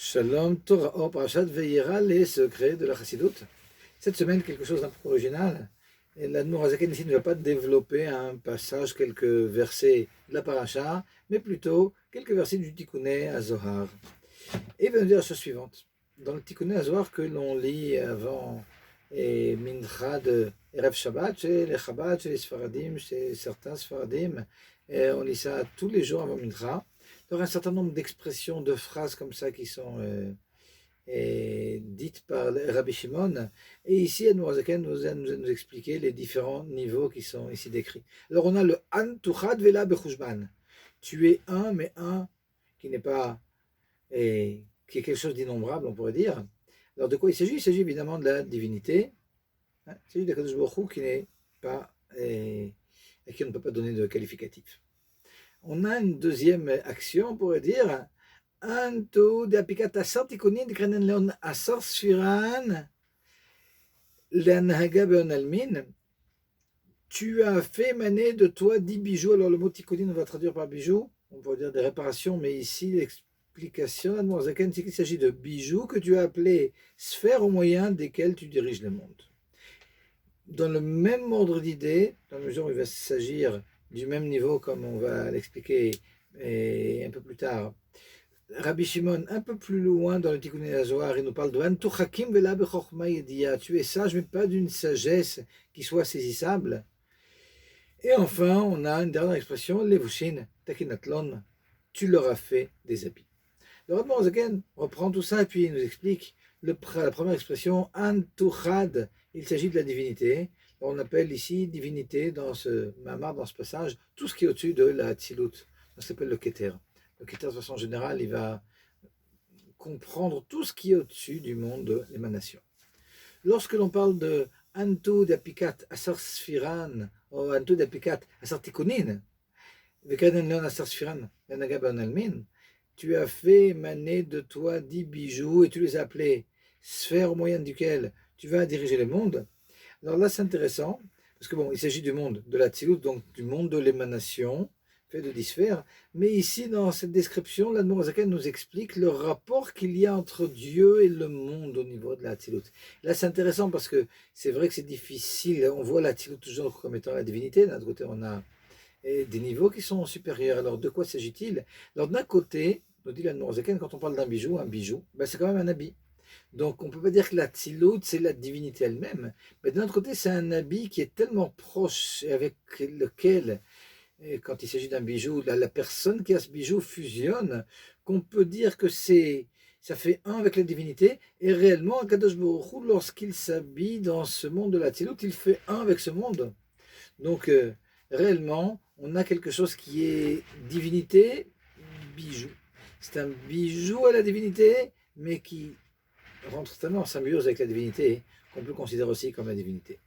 Shalom Torah, Parashat Vayera, les secrets de la Chassidoute. Cette semaine, quelque chose d'un peu original. L'Admour Hazaken ici ne va pas développer un passage, quelques versets de la paracha, mais plutôt quelques versets du Tikkuné à Zohar. Et il va nous dire la chose suivante. Dans le Tikkuné à Zohar que l'on lit avant Mincha de Erev Shabbat, chez les Chabad, chez les Sfaradim, chez certains Sfaradim, et on lit ça tous les jours avant Mincha. Il y aura un certain nombre d'expressions, de phrases comme ça qui sont dites par Rabbi Shimon. Et ici, Admour Hazaken nous a nous expliqué les différents niveaux qui sont ici décrits. Alors on a le An Tuchad Vela Bechushban. Tu es un, mais un qui n'est pas, qui est quelque chose d'innombrable, on pourrait dire. Alors de quoi il s'agit? Il s'agit évidemment de la divinité. Il s'agit d'Akadosh Baruch Hu qui n'est pas, à qui on ne peut pas donner de qualificatif. On a une deuxième action, on pourrait dire, Anto de apikat asar tikonin de krenen leon asar sfiran l'anhaga beon almin. Tu as fait émaner de toi 10 bijoux. Alors le mot tikonin, on va traduire par bijoux, on pourrait dire des réparations, mais ici l'explication d'Admour Hazaken, c'est qu'il s'agit de bijoux que tu as appelés sphères au moyen desquelles tu diriges le monde. Dans le même ordre d'idée, dans la mesure où il va s'agir du même niveau, comme on va l'expliquer un peu plus tard, Rabbi Shimon, un peu plus loin dans le Tikkuné HaZohar, il nous parle de Antu Chakim vela bechokma yedia. Tu es sage, mais pas d'une sagesse qui soit saisissable. Et enfin, on a une dernière expression, Levushin, Takinatlon, tu leur as fait des habits. Le Admour Hazaken reprend tout ça et puis il nous explique la première expression, Antuchad, il s'agit de la divinité. On appelle ici divinité dans ce mamar, dans ce passage, tout ce qui est au-dessus de la Tzilut. Ça s'appelle le Keter. Le Keter, de façon générale, il va comprendre tout ce qui est au-dessus du monde de l'émanation. Lorsque l'on parle de Antu d'apikat asar sfiran, ou Antu d'apikat asar tikunin, vekaden leon asar sfiran, l'anaga ben almin, tu as fait émaner de toi 10 bijoux et tu les as appelés sphères au moyen duquel tu vas diriger le monde. Alors là, c'est intéressant, parce que bon, il s'agit du monde de la Tzilut, donc du monde de l'émanation, fait de 10 sphères, mais ici, dans cette description, l'Admour Hazaken nous explique le rapport qu'il y a entre Dieu et le monde au niveau de la Tzilut. Là, c'est intéressant parce que c'est vrai que c'est difficile, on voit la Tzilut toujours comme étant la divinité, d'un autre côté, on a des niveaux qui sont supérieurs. Alors, de quoi s'agit-il? Alors, d'un côté, nous dit l'Admour Hazaken, quand on parle d'un bijou, ben, c'est quand même un habit. Donc on ne peut pas dire que la Tzilut, c'est la divinité elle-même, mais d'un autre côté, c'est un habit qui est tellement proche et avec lequel, quand il s'agit d'un bijou, la personne qui a ce bijou fusionne, qu'on peut dire que ça fait un avec la divinité, et réellement, Kadosh Baruch Hu, lorsqu'il s'habille dans ce monde de la Tzilut, il fait un avec ce monde. Donc réellement, on a quelque chose qui est divinité, bijou. C'est un bijou à la divinité, mais qui rentre totalement en symbiose avec la divinité, qu'on peut considérer aussi comme la divinité.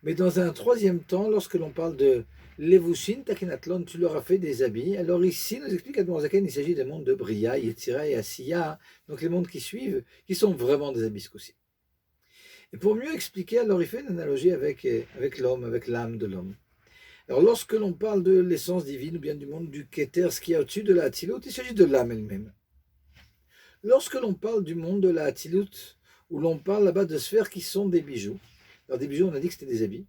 Mais dans un troisième temps, lorsque l'on parle de Levushin, Takinatlon, tu leur as fait des habits. Alors ici, nous explique Admour Hazaken, il s'agit des mondes de Bria, Yetzira et Asiya, donc les mondes qui suivent, qui sont vraiment des habits aussi. Et pour mieux expliquer, alors il fait une analogie avec l'homme, avec l'âme de l'homme. Alors lorsque l'on parle de l'essence divine, ou bien du monde du Keter, ce qui est au-dessus de la Hatzilut, il s'agit de l'âme elle-même. Lorsque l'on parle du monde de la Hatzilut, où l'on parle là-bas de sphères qui sont des bijoux, alors des bijoux, on a dit que c'était des habits.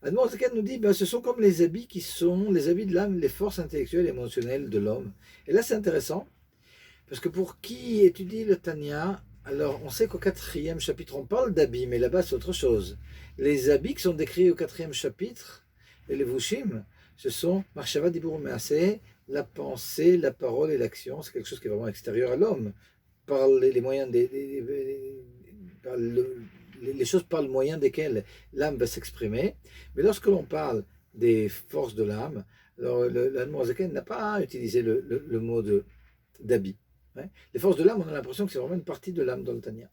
Admour Hazaken nous dit, ce sont comme les habits qui sont les habits de l'âme, les forces intellectuelles et émotionnelles de l'homme. Et là, c'est intéressant, parce que pour qui étudie le Tanya, alors on sait qu'au 4e chapitre, on parle d'habits, mais là-bas, c'est autre chose. Les habits qui sont décrits au 4e chapitre, et les Vushim, ce sont Marshava Dibur Measeh, la pensée, la parole et l'action. C'est quelque chose qui est vraiment extérieur à l'homme, par les moyens par les choses par le moyen desquelles l'âme va s'exprimer. Mais lorsque l'on parle des forces de l'âme, alors l'Admour Hazaken n'a pas utilisé le mot d'habit. Hein. Les forces de l'âme, on a l'impression que c'est vraiment une partie de l'âme dans le Tanya.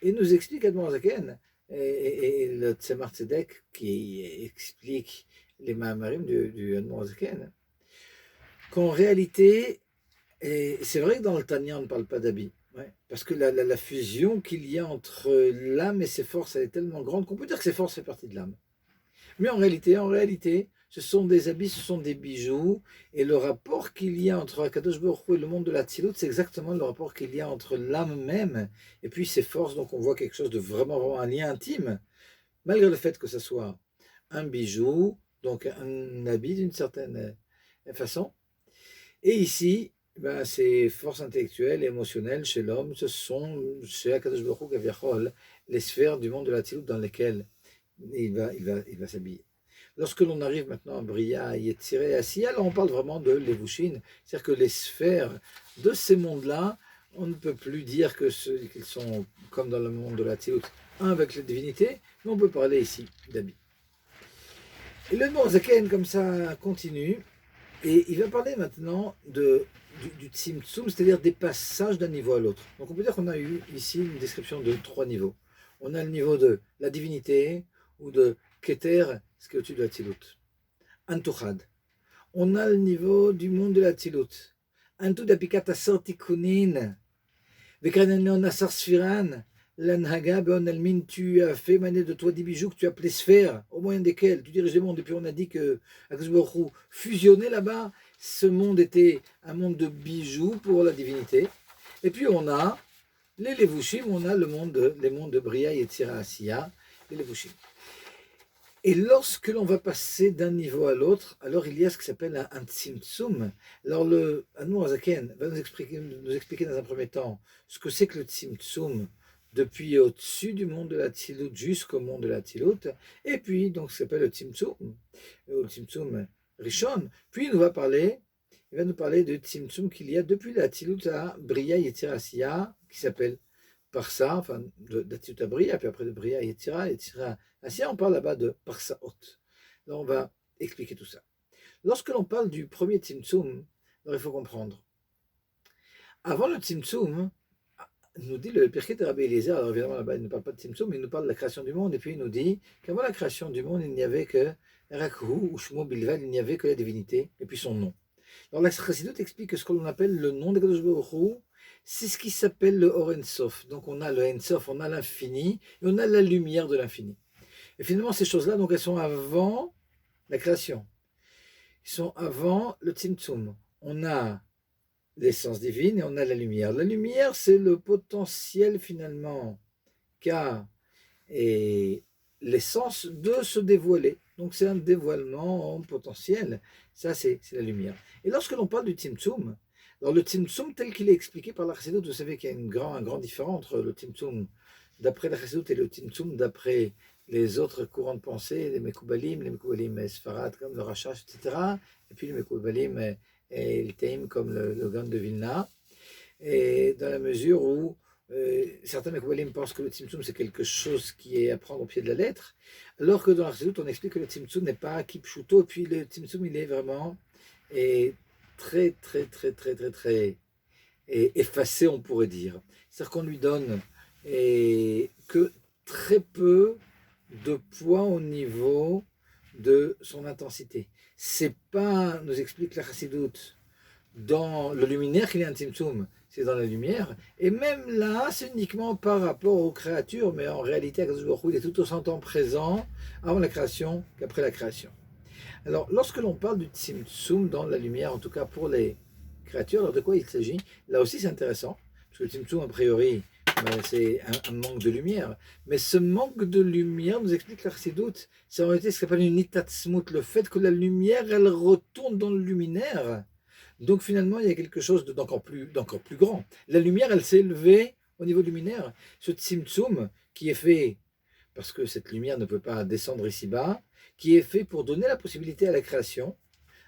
Et nous explique Admour Hazaken, et le Tzemar Tzedek qui explique les Mahamarim du Admour Hazaken, qu'en réalité, c'est vrai que dans le Tanya, on ne parle pas d'habit. Ouais, parce que la fusion qu'il y a entre l'âme et ses forces, elle est tellement grande qu'on peut dire que ses forces font partie de l'âme. Mais en réalité, ce sont des habits, ce sont des bijoux, et le rapport qu'il y a entre Akadosh Baruch Hu et le monde de la Tzilut, c'est exactement le rapport qu'il y a entre l'âme même et puis ses forces. Donc on voit quelque chose de vraiment, vraiment un lien intime, malgré le fait que ce soit un bijou, donc un habit d'une certaine façon. Et ici, ben, ces forces intellectuelles et émotionnelles chez l'homme, ce sont chez Akadosh Baruch Hu Kaviachol, les sphères du monde de la Tzilut dans lesquelles il va s'habiller. Lorsque l'on arrive maintenant à Bria, Yetzirah et Asiya, alors on parle vraiment de Levushin, c'est-à-dire que les sphères de ces mondes-là, on ne peut plus dire qu'ils sont comme dans le monde de la Tzilut, un avec la divinité, mais on peut parler ici d'habits. Et le Zaken, comme ça, continue, et il va parler maintenant du Tzimtzum, c'est-à-dire des passages d'un niveau à l'autre. Donc on peut dire qu'on a eu ici une description de 3 niveaux. On a le niveau de la divinité, ou de Keter, ce qui est au-dessus de la Tzilut. Antuchad. On a le niveau du monde de la Tzilut. Antu dapikat asar tikunin. Vekrananion asar sfiran. L'anhaga beon almin, tu as fait maner de toi 10 bijoux que tu as appelés sphères, au moyen desquels tu diriges le monde. Et puis on a dit que Akadosh Baruch Hu fusionnait là-bas. Ce monde était un monde de bijoux pour la divinité. Et puis on a les Levushim, on a les mondes de Bria, Yetzirah, Asiya, les Levushim. Et lorsque l'on va passer d'un niveau à l'autre, alors il y a ce qui s'appelle un tzimtzum. Alors le Admor Hazaken va nous expliquer dans un premier temps ce que c'est que le tzimtzum depuis au-dessus du monde de la Tzilut jusqu'au monde de la Tzilut, et puis donc ce qui s'appelle le tzimtzum Rishon. Puis il va nous parler du tzimtzum qu'il y a depuis la Tzilut à Bria Yetzirah Asiya, qui s'appelle Parsa, enfin de Tzilut à Bria, puis après de Bria Yetzirah, Asiya, on parle là-bas de Parsaot. Là, on va expliquer tout ça. Lorsque l'on parle du premier Tzimtzum, alors il faut comprendre. Avant le Tzimtzum, nous dit le Pirkei de Rabbi Eliezer, alors évidemment là-bas il ne parle pas de Tzimtzum, mais il nous parle de la création du monde, et puis il nous dit qu'avant la création du monde, il n'y avait que Rakhu ou Shmo Bilvad, il n'y avait que la divinité, et puis son nom. Alors la Chassidut explique que ce que l'on appelle le nom de Kadosh Baruch Hu, c'est ce qui s'appelle le Or Ensof. Donc on a le Ensof, on a l'infini, et on a la lumière de l'infini. Et finalement, ces choses-là, donc, elles sont avant la création. Elles sont avant le Tzimtzum. On a l'essence divine et on a la lumière. La lumière, c'est le potentiel, finalement, qu'a l'essence de se dévoiler. Donc, c'est un dévoilement en potentiel. Ça, c'est la lumière. Et lorsque l'on parle du Tzimtzum, alors le Tzimtzum tel qu'il est expliqué par la Chassidut, vous savez qu'il y a un grand différent entre le Tzimtzum d'après la Chassidut et le Tzimtzum d'après les autres courants de pensée, les Mekoubalim Sfarad comme le Rashash, etc. Et puis les Mekoubalim et le Taïm comme le Gaon de Vilna. Et dans la mesure où certains Mekoubalim pensent que le Tzimtzum c'est quelque chose qui est à prendre au pied de la lettre, alors que dans la Chassidut on explique que le Tzimtzum n'est pas Kipshuto, et puis le Tzimtzum il est vraiment très effacé, on pourrait dire. C'est-à-dire qu'on lui donne que très peu de poids au niveau de son intensité. C'est pas, nous explique la Chassidut, dans le luminaire qu'il y a un Tzimtzum, c'est dans la lumière, et même là, c'est uniquement par rapport aux créatures, mais en réalité, Akadosh Baruch Hu, il est tout autant temps présent avant la création qu'après la création. Alors, lorsque l'on parle du Tzimtzum dans la lumière, en tout cas pour les créatures, alors de quoi il s'agit? Là aussi, c'est intéressant, parce que le Tzimtzum, a priori, c'est un manque de lumière. Mais ce manque de lumière, nous explique la Chassidut, c'est en réalité ce qu'on appelle une itatzmut, le fait que la lumière, elle retourne dans le luminaire. Donc finalement, il y a quelque chose d'encore plus grand. La lumière, elle s'est élevée au niveau luminaire. Ce tzimtzum qui est fait, parce que cette lumière ne peut pas descendre ici-bas, qui est fait pour donner la possibilité à la création.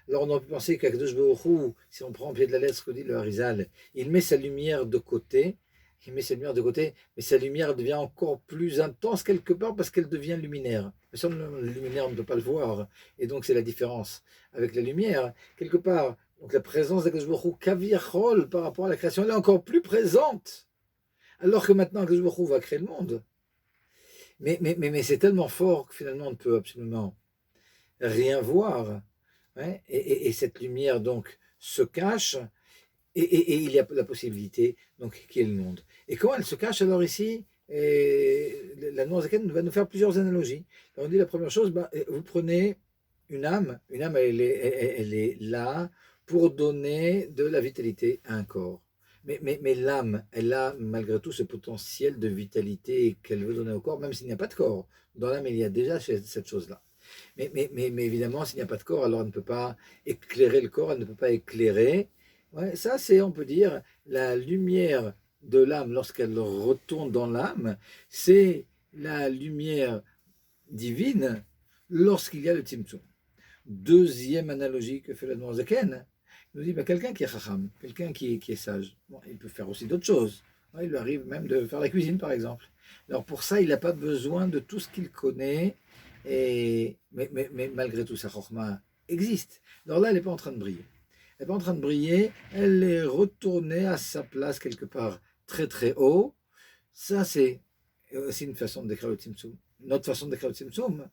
Alors on aurait pu penser qu'Akadosh Baruch Hu, si on prend au pied de la lettre ce que dit le Harizal, il met sa lumière de côté, mais sa lumière devient encore plus intense quelque part parce qu'elle devient luminaire. Mais ça, le luminaire, on ne peut pas le voir, et donc c'est la différence avec la lumière. Quelque part, donc la présence d'Akadosh Baruch Hu, Kaviachol, par rapport à la création, elle est encore plus présente, alors que maintenant Akadosh Baruch Hu va créer le monde. Mais c'est tellement fort que finalement on ne peut absolument rien voir. Ouais, et cette lumière donc se cache, et il y a la possibilité donc qu'il y ait le monde. Et comment elle se cache alors ici? La Noirzaken va nous faire plusieurs analogies. Alors on dit la première chose, vous prenez une âme elle est là pour donner de la vitalité à un corps. Mais l'âme, elle a malgré tout ce potentiel de vitalité qu'elle veut donner au corps, même s'il n'y a pas de corps. Dans l'âme, il y a déjà cette chose-là. Mais évidemment, s'il n'y a pas de corps, alors elle ne peut pas éclairer le corps, elle ne peut pas éclairer. Ouais, ça, c'est, on peut dire, la lumière de l'âme lorsqu'elle retourne dans l'âme, c'est la lumière divine lorsqu'il y a le Tzimtzum. Deuxième analogie que fait le Zaken, il nous dit quelqu'un qui est chacham, quelqu'un qui est sage, bon, il peut faire aussi d'autres choses. Il lui arrive même de faire la cuisine, par exemple. Alors pour ça, il n'a pas besoin de tout ce qu'il connaît, mais malgré tout, sa chorma existe. Alors là, elle n'est pas en train de briller. Elle n'est pas en train de briller, elle est retournée à sa place quelque part très très haut. Ça, c'est aussi une façon de décrire le Tzimtzum. Notre façon de décrire le Tzimtzum,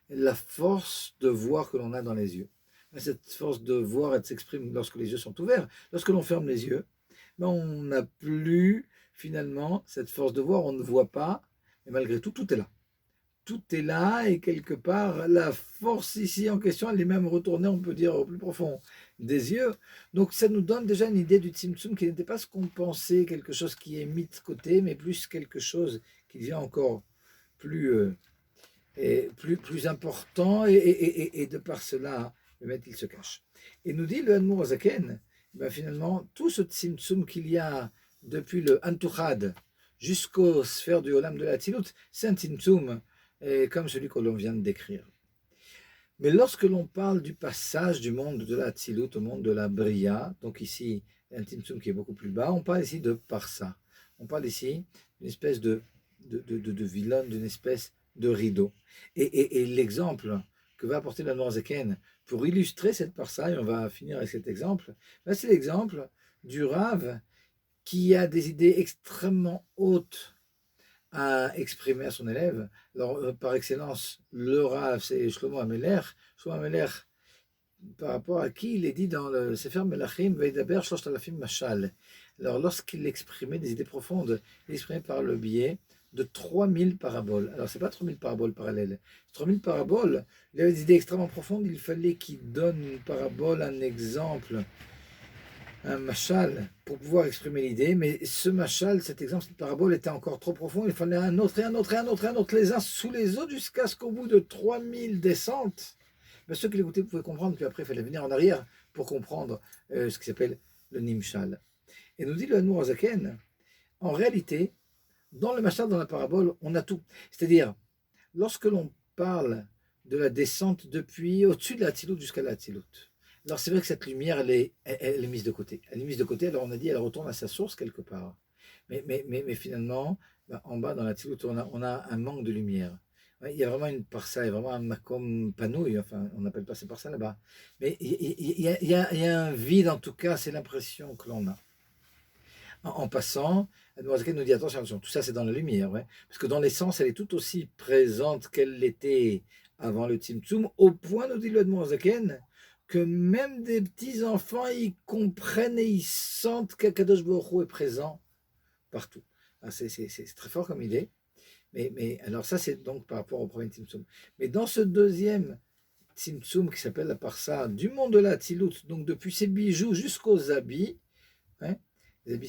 la force de voir que l'on a dans les yeux. Cette force de voir, elle s'exprime lorsque les yeux sont ouverts. Lorsque l'on ferme les yeux, on n'a plus finalement cette force de voir, on ne voit pas, mais malgré tout, tout est là. Tout est là et quelque part, la force ici en question, elle est même retournée, on peut dire, au plus profond des yeux. Donc ça nous donne déjà une idée du Tzimtzum qui n'était pas ce qu'on pensait, quelque chose qui est mis de côté, mais plus quelque chose qui devient encore plus, plus important et de par cela, le maître il se cache. Et nous dit le Admour Zaken, finalement, tout ce Tzimtzum qu'il y a depuis le Antuchad jusqu'aux sphères du Olam de la Tzilut, c'est un Tzimtzum comme celui que l'on vient de décrire. Mais lorsque l'on parle du passage du monde de la Tzilut au monde de la Bria, donc ici, un Tzimtzum qui est beaucoup plus bas, on parle ici de Parsa. On parle ici d'une espèce de vilone, d'une espèce de rideau. Et l'exemple que va apporter la Noirzaken pour illustrer cette Parsa, et on va finir avec cet exemple, c'est l'exemple du Rav qui a des idées extrêmement hautes à exprimer à son élève. Alors, par excellence, le Rav, c'est Shlomo Ameler. Shlomo Ameler, par rapport à qui il est dit dans le Sefer Melachim, Veidaber Shlosh Talafim Mashal. Alors, lorsqu'il exprimait des idées profondes, il exprimait par le biais de 3000 paraboles. Alors, ce n'est pas 3000 paraboles parallèles. 3000 paraboles, il avait des idées extrêmement profondes, il fallait qu'il donne une parabole, un exemple, un machal pour pouvoir exprimer l'idée, mais ce machal, cet exemple, cette parabole était encore trop profond, il fallait un autre et un autre et un autre et un autre, les uns sous les autres, jusqu'à ce qu'au bout de 3000 descentes, ceux qui l'écoutaient pouvaient comprendre, puis après il fallait venir en arrière pour comprendre ce qui s'appelle le nimshal. Et nous dit le Admour Zaken, en réalité, dans le machal, dans la parabole, on a tout. C'est-à-dire, lorsque l'on parle de la descente depuis au-dessus de la Tzilut jusqu'à la Tzilut, alors c'est vrai que cette lumière, elle est mise de côté. Elle est mise de côté, alors on a dit, elle retourne à sa source quelque part. Mais finalement, en bas dans la Tzilut, on a un manque de lumière. Il y a vraiment une parsa, il y a vraiment un makom panouille, enfin on n'appelle pas ces parsa là-bas. Mais il y a un vide en tout cas, c'est l'impression que l'on a. En passant, Noirzaken nous dit attention, tout ça c'est dans la lumière, ouais, parce que dans l'essence, elle est tout aussi présente qu'elle l'était avant le Tzimtzum, au point, nous dit le Noirzaken, que même des petits enfants, ils comprennent et ils sentent qu'Akadosh Baruch Hu est présent partout. C'est très fort comme idée, mais alors ça c'est donc par rapport au premier Tzimtzum. Mais dans ce deuxième Tzimtzum qui s'appelle la Parsa du monde de la Tzilut, donc depuis ses bijoux jusqu'aux habits, hein, les habits,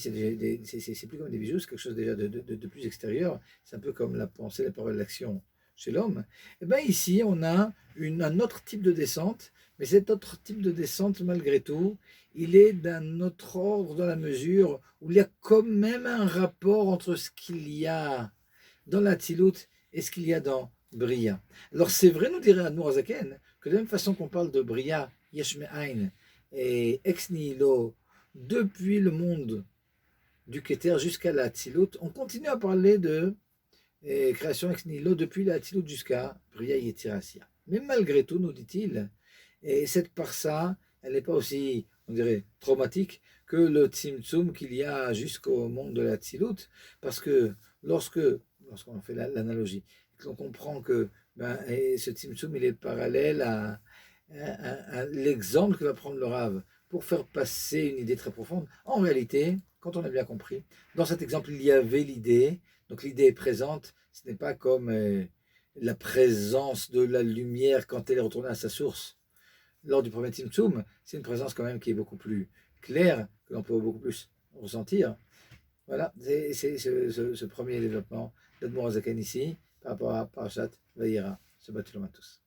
c'est plus comme des bijoux, c'est quelque chose déjà de plus extérieur. C'est un peu comme la pensée, la parole, l'action chez l'homme. Et bien ici, on a un autre type de descente, mais cet autre type de descente, malgré tout, il est d'un autre ordre dans la mesure où il y a quand même un rapport entre ce qu'il y a dans la Tzilut et ce qu'il y a dans Bria. Alors c'est vrai, nous dirait Admour Zaken, que de la même façon qu'on parle de Bria, Yesh Me'ain, et Ex Nihilo, depuis le monde du Keter jusqu'à la Tzilut, on continue à parler de création ex nihilo depuis la Tzilut jusqu'à Bria Yetzirasya. Mais malgré tout, nous dit-il, et cette parsa, elle n'est pas aussi, on dirait, traumatique que le Tzimtzum qu'il y a jusqu'au monde de la Tzilut, parce que lorsqu'on fait l'analogie, on comprend que ce Tzimtzum, il est parallèle à l'exemple que va prendre le Rav pour faire passer une idée très profonde. En réalité, quand on a bien compris, dans cet exemple, il y avait l'idée, donc l'idée est présente, ce n'est pas comme la présence de la lumière quand elle est retournée à sa source. lors du premier Tzimtzum, c'est une présence quand même qui est beaucoup plus claire, que l'on peut beaucoup plus ressentir. Voilà, c'est ce premier développement d'Admor Azaken ici, par rapport à Parashat Vayera. Shabbat Shalom à tous.